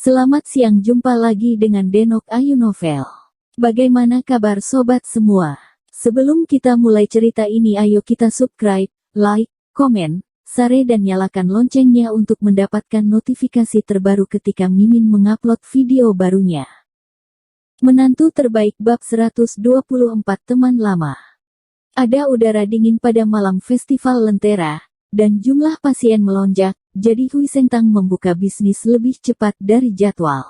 Selamat siang, jumpa lagi dengan Denok Ayu Novel. Bagaimana kabar sobat semua? Sebelum kita mulai cerita ini, ayo kita subscribe, like, komen, share dan nyalakan loncengnya untuk mendapatkan notifikasi terbaru ketika Mimin mengupload video barunya. Menantu terbaik bab 124 teman lama. Ada udara dingin pada malam festival Lentera, dan jumlah pasien melonjak, jadi Hui Sengtang membuka bisnis lebih cepat dari jadwal.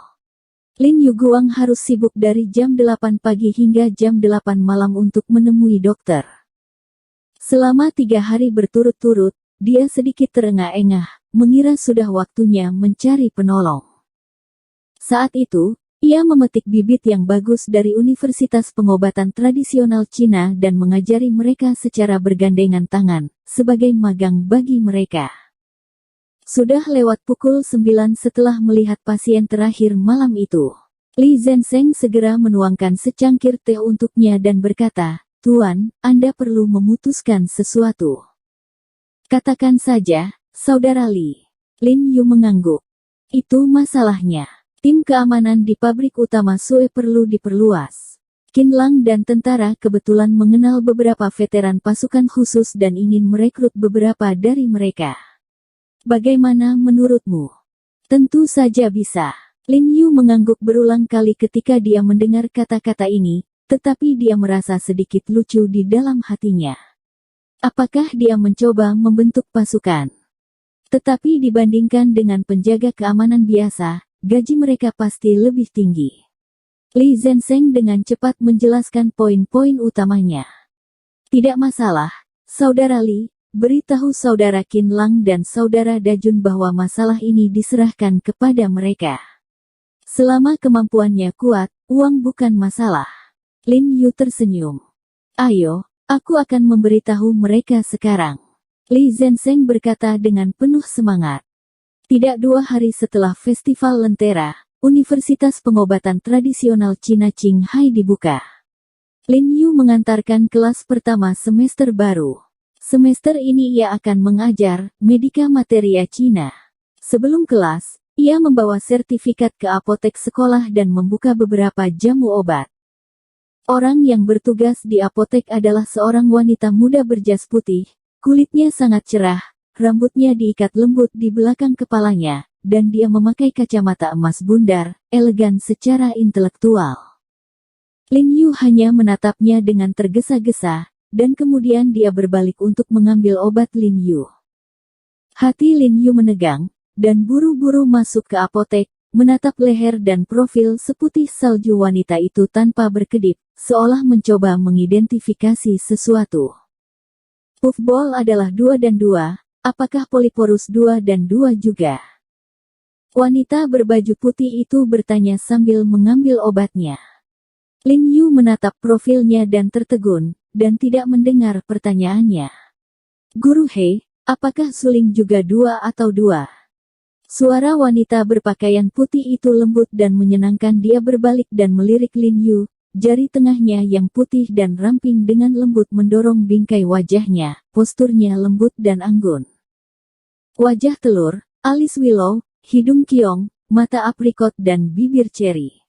Lin Yuguang harus sibuk dari jam 8 pagi hingga jam 8 malam untuk menemui dokter. Selama 3 hari berturut-turut, dia sedikit terengah-engah, mengira sudah waktunya mencari penolong. Saat itu, ia memetik bibit yang bagus dari Universitas Pengobatan Tradisional Cina dan mengajari mereka secara bergandengan tangan, sebagai magang bagi mereka. Sudah lewat pukul 9 setelah melihat pasien terakhir malam itu. Li Zenseng segera menuangkan secangkir teh untuknya dan berkata, "Tuan, Anda perlu memutuskan sesuatu." "Katakan saja, Saudara Li." Lin Yu mengangguk. "Itu masalahnya. Tim keamanan di pabrik utama Sue perlu diperluas. Qin Lang dan tentara kebetulan mengenal beberapa veteran pasukan khusus dan ingin merekrut beberapa dari mereka. Bagaimana menurutmu?" "Tentu saja bisa." Lin Yu mengangguk berulang kali ketika dia mendengar kata-kata ini, tetapi dia merasa sedikit lucu di dalam hatinya. Apakah dia mencoba membentuk pasukan? Tetapi dibandingkan dengan penjaga keamanan biasa, gaji mereka pasti lebih tinggi. Li Zenseng dengan cepat menjelaskan poin-poin utamanya. "Tidak masalah, Saudara Li. Beritahu Saudara Qin Lang dan Saudara Dajun bahwa masalah ini diserahkan kepada mereka. Selama kemampuannya kuat, uang bukan masalah." Lin Yu tersenyum. "Ayo, aku akan memberitahu mereka sekarang." Li Zenseng berkata dengan penuh semangat. Tidak 2 hari setelah Festival Lentera, Universitas Pengobatan Tradisional Cina Qinghai dibuka. Lin Yu mengantarkan kelas pertama semester baru. Semester ini ia akan mengajar Medika Materia Cina. Sebelum kelas, ia membawa sertifikat ke apotek sekolah dan membuka beberapa jamu obat. Orang yang bertugas di apotek adalah seorang wanita muda berjas putih, kulitnya sangat cerah, rambutnya diikat lembut di belakang kepalanya, dan dia memakai kacamata emas bundar, elegan secara intelektual. Lin Yu hanya menatapnya dengan tergesa-gesa, dan kemudian dia berbalik untuk mengambil obat Lin Yu. Hati Lin Yu menegang, dan buru-buru masuk ke apotek, menatap leher dan profil seputih salju wanita itu tanpa berkedip, seolah mencoba mengidentifikasi sesuatu. Puffball adalah 2 dan 2, apakah Polyporus 2 dan 2 juga? Wanita berbaju putih itu bertanya sambil mengambil obatnya. Lin Yu menatap profilnya dan tertegun, dan tidak mendengar pertanyaannya. "Guru He, apakah suling juga 2 atau 2? Suara wanita berpakaian putih itu lembut dan menyenangkan. Dia berbalik dan melirik Lin Yu, jari tengahnya yang putih dan ramping dengan lembut mendorong bingkai wajahnya, posturnya lembut dan anggun. Wajah telur, alis willow, hidung kiong, mata aprikot dan bibir ceri.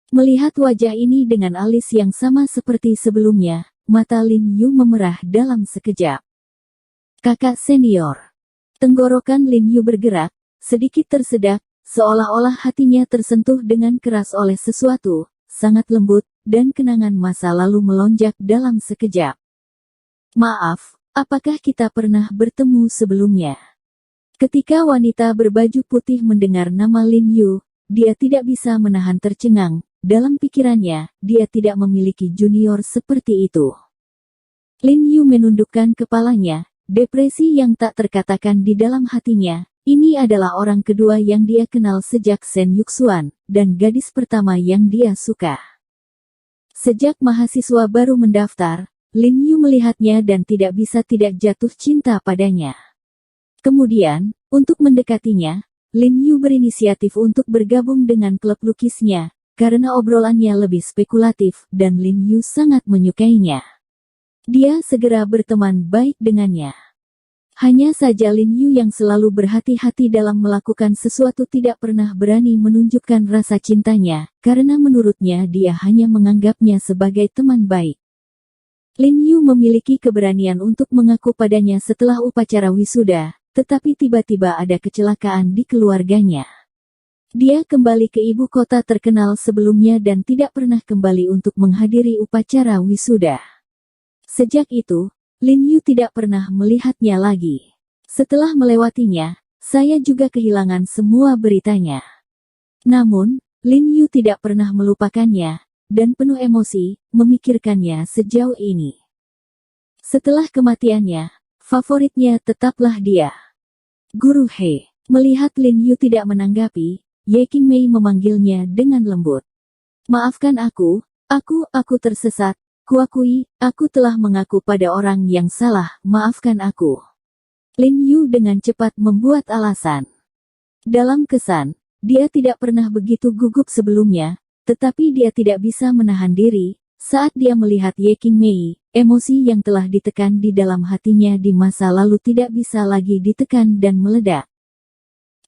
Melihat wajah ini dengan alis yang sama seperti sebelumnya, mata Lin Yu memerah dalam sekejap. "Kakak senior." Tenggorokan Lin Yu bergerak, sedikit tersedak, seolah-olah hatinya tersentuh dengan keras oleh sesuatu, sangat lembut, dan kenangan masa lalu melonjak dalam sekejap. "Maaf, apakah kita pernah bertemu sebelumnya?" Ketika wanita berbaju putih mendengar nama Lin Yu, dia tidak bisa menahan tercengang. Dalam pikirannya, dia tidak memiliki junior seperti itu. Lin Yu menundukkan kepalanya, depresi yang tak terkatakan di dalam hatinya. Ini adalah orang kedua yang dia kenal sejak Shen Yuxuan, dan gadis pertama yang dia suka. Sejak mahasiswa baru mendaftar, Lin Yu melihatnya dan tidak bisa tidak jatuh cinta padanya. Kemudian, untuk mendekatinya, Lin Yu berinisiatif untuk bergabung dengan klub lukisnya, karena obrolannya lebih spekulatif, dan Lin Yu sangat menyukainya. Dia segera berteman baik dengannya. Hanya saja Lin Yu yang selalu berhati-hati dalam melakukan sesuatu tidak pernah berani menunjukkan rasa cintanya, karena menurutnya dia hanya menganggapnya sebagai teman baik. Lin Yu memiliki keberanian untuk mengaku padanya setelah upacara wisuda, tetapi tiba-tiba ada kecelakaan di keluarganya. Dia kembali ke ibu kota terkenal sebelumnya dan tidak pernah kembali untuk menghadiri upacara wisuda. Sejak itu, Lin Yu tidak pernah melihatnya lagi. Setelah melewatinya, saya juga kehilangan semua beritanya. Namun, Lin Yu tidak pernah melupakannya, dan penuh emosi, memikirkannya sejauh ini. Setelah kematiannya, favoritnya tetaplah dia. Guru He. Melihat Lin Yu tidak menanggapi, Ye Qingmei memanggilnya dengan lembut. Maafkan aku tersesat. Kuakui, aku telah mengaku pada orang yang salah, maafkan aku. Lin Yu dengan cepat membuat alasan. Dalam kesan, dia tidak pernah begitu gugup sebelumnya, tetapi dia tidak bisa menahan diri, saat dia melihat Ye Qingmei, emosi yang telah ditekan di dalam hatinya di masa lalu tidak bisa lagi ditekan dan meledak.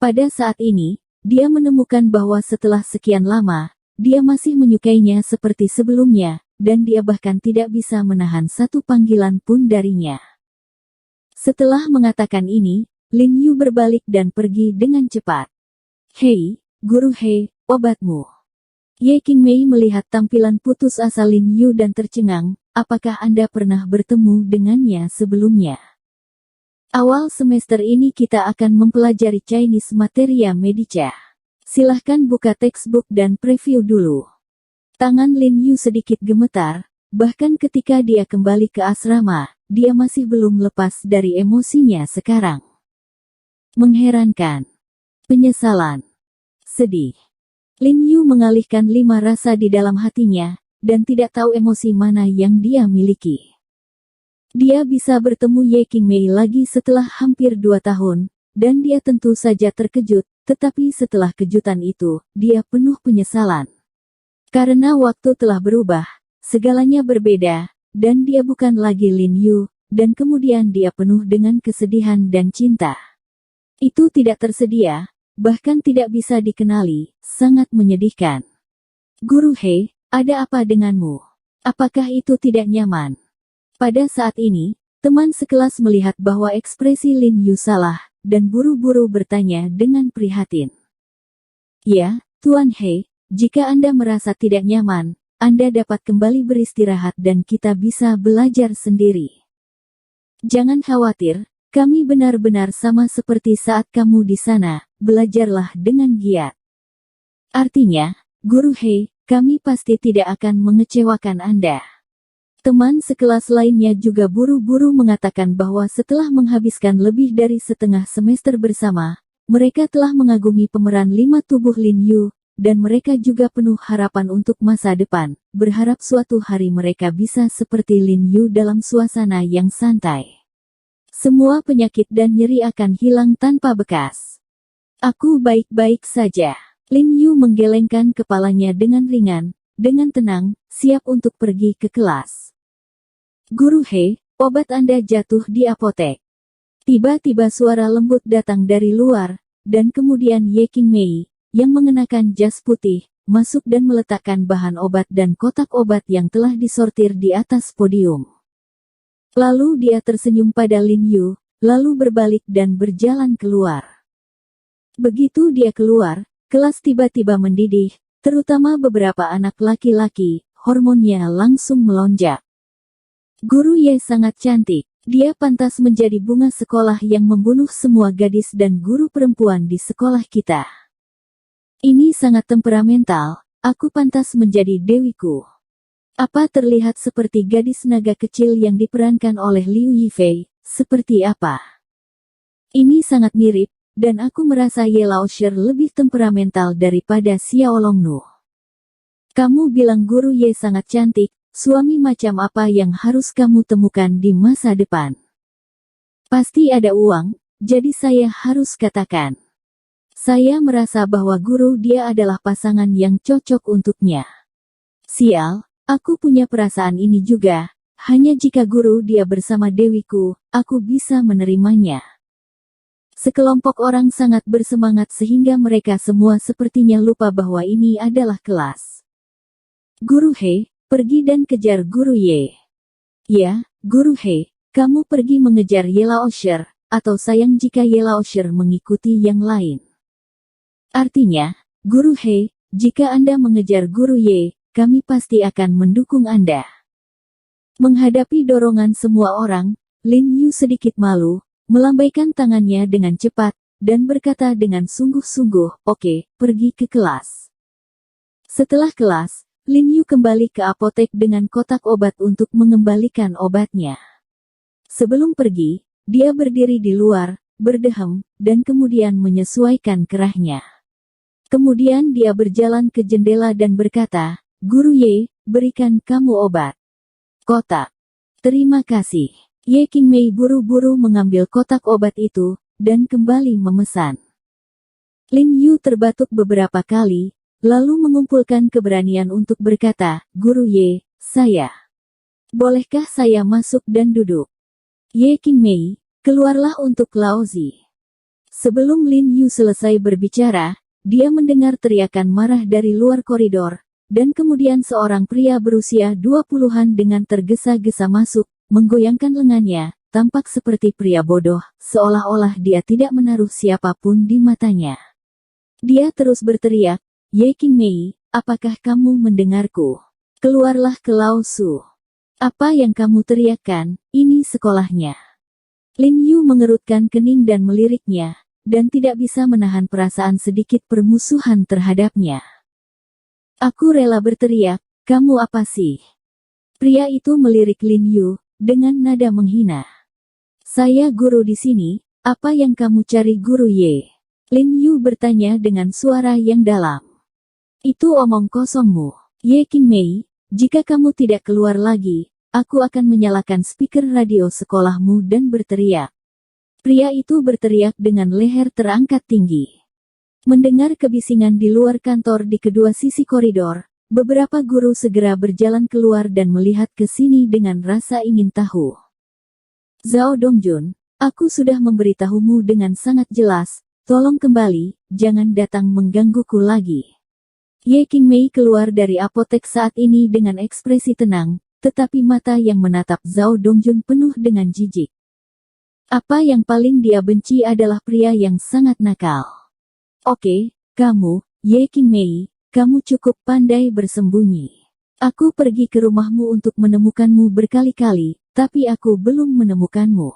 Pada saat ini, dia menemukan bahwa setelah sekian lama, dia masih menyukainya seperti sebelumnya, dan dia bahkan tidak bisa menahan satu panggilan pun darinya. Setelah mengatakan ini, Lin Yu berbalik dan pergi dengan cepat. Hei, Guru He, obatmu. Ye Qingmei melihat tampilan putus asa Lin Yu dan tercengang, apakah Anda pernah bertemu dengannya sebelumnya? Awal semester ini kita akan mempelajari Chinese Materia Medica. Silahkan buka textbook dan preview dulu. Tangan Lin Yu sedikit gemetar, bahkan ketika dia kembali ke asrama, dia masih belum lepas dari emosinya sekarang. Mengherankan. Penyesalan. Sedih. Lin Yu mengalihkan 5 rasa di dalam hatinya, dan tidak tahu emosi mana yang dia miliki. Dia bisa bertemu Ye Qingmei lagi setelah hampir 2 tahun, dan dia tentu saja terkejut, tetapi setelah kejutan itu, dia penuh penyesalan. Karena waktu telah berubah, segalanya berbeda, dan dia bukan lagi Lin Yu, dan kemudian dia penuh dengan kesedihan dan cinta. Itu tidak tersedia, bahkan tidak bisa dikenali, sangat menyedihkan. Guru He, ada apa denganmu? Apakah itu tidak nyaman? Pada saat ini, teman sekelas melihat bahwa ekspresi Lin Yu salah, dan buru-buru bertanya dengan prihatin. Ya, Tuan He. Jika Anda merasa tidak nyaman, Anda dapat kembali beristirahat dan kita bisa belajar sendiri. Jangan khawatir, kami benar-benar sama seperti saat kamu di sana, belajarlah dengan giat. Artinya, Guru He, kami pasti tidak akan mengecewakan Anda. Teman sekelas lainnya juga buru-buru mengatakan bahwa setelah menghabiskan lebih dari setengah semester bersama, mereka telah mengagumi pemeran 5 tubuh Lin Yu, dan mereka juga penuh harapan untuk masa depan, berharap suatu hari mereka bisa seperti Lin Yu dalam suasana yang santai. Semua penyakit dan nyeri akan hilang tanpa bekas. Aku baik-baik saja. Lin Yu menggelengkan kepalanya dengan ringan, dengan tenang, siap untuk pergi ke kelas. Guru He, obat Anda jatuh di apotek. Tiba-tiba suara lembut datang dari luar, dan kemudian Ye Qingmei, yang mengenakan jas putih, masuk dan meletakkan bahan obat dan kotak obat yang telah disortir di atas podium. Lalu dia tersenyum pada Lin Yu, lalu berbalik dan berjalan keluar. Begitu dia keluar, kelas tiba-tiba mendidih, terutama beberapa anak laki-laki, hormonnya langsung melonjak. Guru Ye sangat cantik, dia pantas menjadi bunga sekolah yang membunuh semua gadis dan guru perempuan di sekolah kita. Ini sangat temperamental, aku pantas menjadi dewiku. Apa terlihat seperti gadis naga kecil yang diperankan oleh Liu Yifei, seperti apa? Ini sangat mirip, dan aku merasa Ye Laoshi lebih temperamental daripada Xiao Longnu. Kamu bilang Guru Ye sangat cantik, suami macam apa yang harus kamu temukan di masa depan? Pasti ada uang, jadi saya harus katakan. Saya merasa bahwa guru dia adalah pasangan yang cocok untuknya. Sial, aku punya perasaan ini juga, hanya jika guru dia bersama dewiku, aku bisa menerimanya. Sekelompok orang sangat bersemangat sehingga mereka semua sepertinya lupa bahwa ini adalah kelas. Guru He, pergi dan kejar Guru Ye. Ya, Guru He, kamu pergi mengejar Yelaosher, atau sayang jika Yelaosher mengikuti yang lain. Artinya, Guru He, jika Anda mengejar Guru Ye, kami pasti akan mendukung Anda. Menghadapi dorongan semua orang, Lin Yu sedikit malu, melambaikan tangannya dengan cepat, dan berkata dengan sungguh-sungguh, oke, pergi ke kelas. Setelah kelas, Lin Yu kembali ke apotek dengan kotak obat untuk mengembalikan obatnya. Sebelum pergi, dia berdiri di luar, berdehem, dan kemudian menyesuaikan kerahnya. Kemudian dia berjalan ke jendela dan berkata, Guru Ye, berikan kamu obat. Kotak. Terima kasih. Ye Qingmei buru-buru mengambil kotak obat itu, dan kembali memesan. Lin Yu terbatuk beberapa kali, lalu mengumpulkan keberanian untuk berkata, Guru Ye, bolehkah saya masuk dan duduk? Ye Qingmei, keluarlah untuk Laozi. Sebelum Lin Yu selesai berbicara, dia mendengar teriakan marah dari luar koridor, dan kemudian seorang pria berusia 20-an dengan tergesa-gesa masuk, menggoyangkan lengannya, tampak seperti pria bodoh, seolah-olah dia tidak menaruh siapapun di matanya. Dia terus berteriak, Ye Qingmei, apakah kamu mendengarku? Keluarlah ke Lao Su. Apa yang kamu teriakkan, ini sekolahnya. Lin Yu mengerutkan kening dan meliriknya, dan tidak bisa menahan perasaan sedikit permusuhan terhadapnya. Aku rela berteriak, kamu apa sih? Pria itu melirik Lin Yu, dengan nada menghina. Saya guru di sini, apa yang kamu cari Guru Ye? Lin Yu bertanya dengan suara yang dalam. Itu omong kosongmu, Ye Qingmei, jika kamu tidak keluar lagi, aku akan menyalakan speaker radio sekolahmu dan berteriak. Pria itu berteriak dengan leher terangkat tinggi. Mendengar kebisingan di luar kantor di kedua sisi koridor, beberapa guru segera berjalan keluar dan melihat ke sini dengan rasa ingin tahu. Zhao Dongjun, aku sudah memberitahumu dengan sangat jelas, tolong kembali, jangan datang menggangguku lagi. Ye Qingmei keluar dari apotek saat ini dengan ekspresi tenang, tetapi mata yang menatap Zhao Dongjun penuh dengan jijik. Apa yang paling dia benci adalah pria yang sangat nakal. Oke, kamu, Ye Qingmei, kamu cukup pandai bersembunyi. Aku pergi ke rumahmu untuk menemukanmu berkali-kali, tapi aku belum menemukanmu.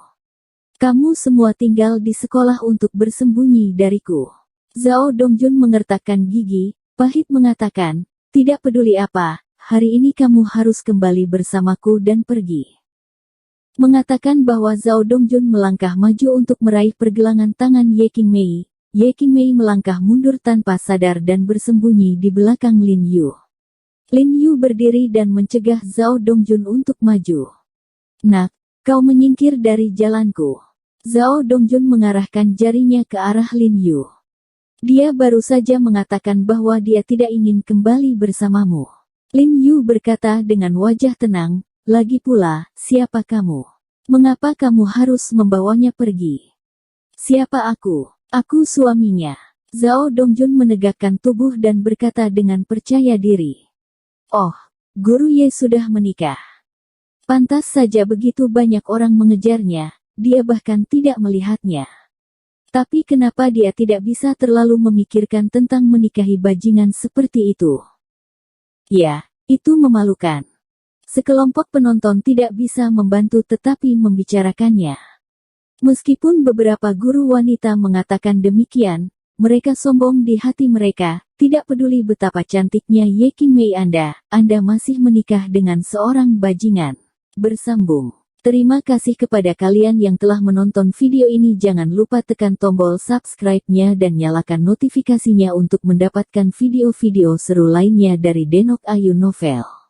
Kamu semua tinggal di sekolah untuk bersembunyi dariku. Zhao Dongjun mengertakkan gigi, pahit mengatakan, tidak peduli apa, hari ini kamu harus kembali bersamaku dan pergi. Mengatakan bahwa Zhao Dongjun melangkah maju untuk meraih pergelangan tangan Ye Qingmei, Ye Qingmei melangkah mundur tanpa sadar dan bersembunyi di belakang Lin Yu. Lin Yu berdiri dan mencegah Zhao Dongjun untuk maju. Nak, kau menyingkir dari jalanku. Zhao Dongjun mengarahkan jarinya ke arah Lin Yu. Dia baru saja mengatakan bahwa dia tidak ingin kembali bersamamu. Lin Yu berkata dengan wajah tenang, lagi pula, siapa kamu? Mengapa kamu harus membawanya pergi? Siapa aku? Aku suaminya. Zhao Dongjun menegakkan tubuh dan berkata dengan percaya diri. Oh, Guru Ye sudah menikah. Pantas saja begitu banyak orang mengejarnya, dia bahkan tidak melihatnya. Tapi kenapa dia tidak bisa terlalu memikirkan tentang menikahi bajingan seperti itu? Ya, itu memalukan. Sekelompok penonton tidak bisa membantu tetapi membicarakannya. Meskipun beberapa guru wanita mengatakan demikian, mereka sombong di hati mereka, tidak peduli betapa cantiknya Ye Qingmei Anda masih menikah dengan seorang bajingan. Bersambung. Terima kasih kepada kalian yang telah menonton video ini. Jangan lupa tekan tombol subscribe-nya dan nyalakan notifikasinya untuk mendapatkan video-video seru lainnya dari Denok Ayu Novel.